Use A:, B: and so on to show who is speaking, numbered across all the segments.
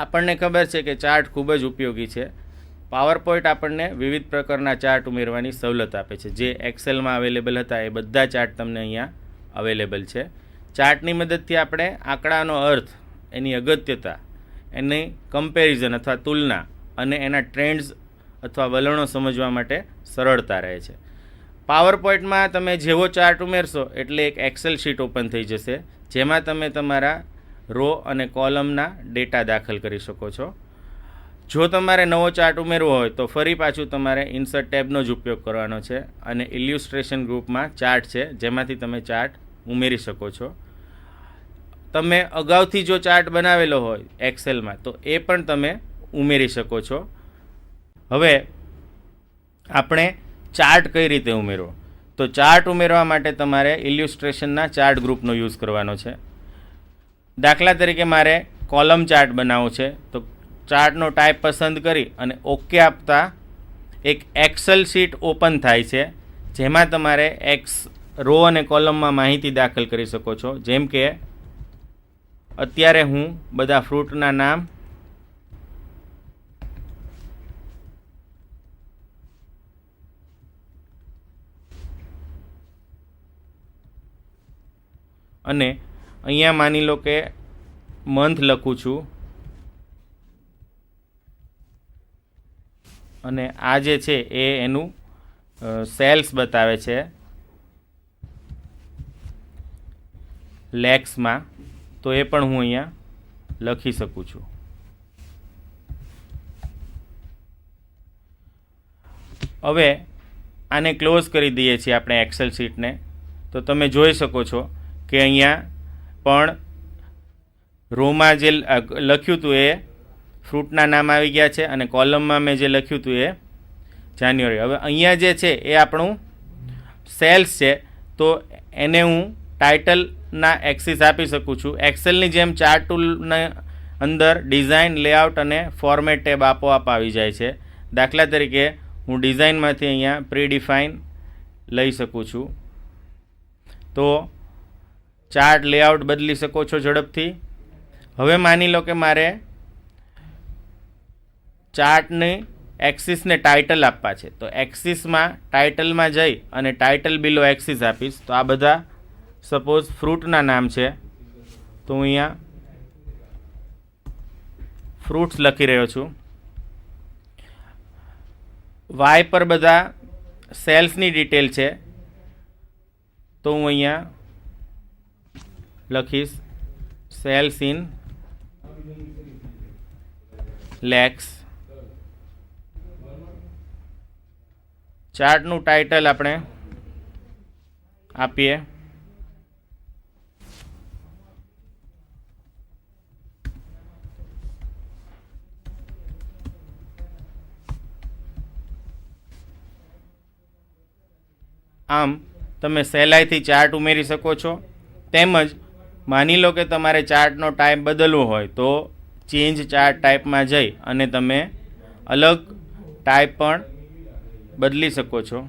A: આપણને ખબર છે કે ચાર્ટ ખૂબ જ ઉપયોગી છે. પાવર પોઈન્ટ આપણને વિવિધ પ્રકારના ચાર્ટ ઉમેરવાની સવલત આપે છે. જે એક્સેલમાં અવેલેબલ હતા એ બધા ચાર્ટ તમને અહીંયા અવેલેબલ છે. ચાર્ટની મદદથી આપણે આંકડાનો અર્થ, એની અગત્યતા, એની કમ્પેરિઝન અથવા તુલના અને એના ટ્રેન્ડ્સ અથવા વલણો સમજવા માટે સરળતા રહે છે. પાવર પોઈન્ટમાં તમે જેવો ચાર્ટ ઉમેરશો એટલે એક એક્સેલ શીટ ઓપન થઈ જશે, જેમાં તમે તમારા રો અને કોલમના ડેટા દાખલ કરી શકો છો. જો તમારે નવો ચાર્ટ ઉમેરવો હોય તો ફરી પાછું તમારે ઇન્સર્ટ ટેબનો જ ઉપયોગ કરવાનો છે અને ઇલ્યુસ્ટ્રેશન ગ્રુપમાં ચાર્ટ છે જેમાંથી તમે ચાર્ટ ઉમેરી શકો છો. તમે અગાઉથી જો ચાર્ટ બનાવેલો હોય એક્સેલમાં તો એ પણ તમે ઉમેરી શકો છો. હવે આપણે ચાર્ટ કઈ રીતે ઉમેરવો? તો ચાર્ટ ઉમેરવા માટે તમારે ઇલ્યુસ્ટ્રેશનના ચાર્ટ ગ્રુપનો યુઝ કરવાનો છે. દાખલા તરીકે મારે કોલમ ચાર્ટ બનાવવો છે તો ચાર્ટનો ટાઈપ પસંદ કરી અને ઓકે આપતા એક એક્સેલ શીટ ઓપન થાય છે, જેમાં તમારે રો અને કોલમમાં માહિતી દાખલ કરી શકો છો. જેમ કે અત્યારે હું બધા ફ્રૂટના નામ અને અહીંયા માની લો કે મંથ લખું છું અને આ જે છે એ એનું સેલ્સ બતાવે છે લેક્સમાં, તો એ પણ હું અહીંયા લખી શકું છું. હવે આને ક્લોઝ કરી દઈએ છીએ આપણે એક્સેલ શીટને, તો તમે જોઈ શકો છો કે અહીંયા પણ રોમાં જે લખ્યું હતું એ ફ્રૂટના નામ આવી ગયા છે અને કોલમમાં મેં જે લખ્યું હતું એ જાન્યુઆરી. હવે અહીંયા જે છે એ આપણું સેલ્સ છે, તો એને હું ટાઇટલના એક્સિસ આપી શકું છું. એક્સેલની જેમ ચાર્ટ ટૂલના અંદર ડિઝાઇન, લેઆઉટ અને ફોર્મેટ ટેબ આપોઆપ આવી જાય છે. દાખલા તરીકે હું ડિઝાઇનમાંથી અહીંયા પ્રીડિફાઇન લઈ શકું છું, તો ચાર્ટ લેઆઉટ બદલી શકો છો ઝડપથી. હવે માની લો કે મારે ચાર્ટની એક્સિસને ટાઇટલ આપવા છે, તો એક્સિસમાં ટાઇટલમાં જઈ અને ટાઇટલ બિલો એક્સિસ આપીશ. તો આ બધા સપોઝ ફ્રૂટના નામ છે, તો હું અહીંયા ફ્રૂટ્સ લખી રહ્યો છું. વાય પર બધા સેલ્સની ડિટેલ છે, તો હું અહીંયા લખીશ સેલ્સ ઇન લેક્સ. ચાર્ટનું ટાઇટલ આપણે આપીએ આમ તમે સહેલાઈથી ચાર્ટ ઉમેરી શકો છો. તેમજ માની લો કે તમારે ચાર્ટનો ટાઈપ બદલવો હોય તો ચેન્જ ચાર્ટ ટાઈપમાં જઈ અને તમે અલગ ટાઈપ પણ બદલી શકો છો.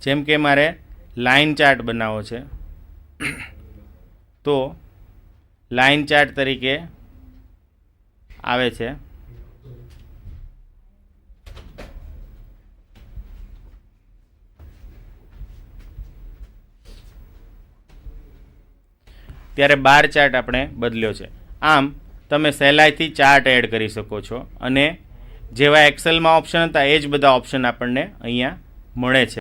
A: જેમ કે મારે લાઇન ચાર્ટ બનાવવો છે, તો લાઇન ચાર્ટ તરીકે આવે છે. ત્યારે બાર ચાર્ટ આપણે બદલ્યો છે. આમ તમે સહેલાઈથી ચાર્ટ એડ કરી શકો છો અને જેવા એક્સેલમાં ઓપ્શન હતા એ જ બધા ઓપ્શન આપણને અહીંયા મળે છે.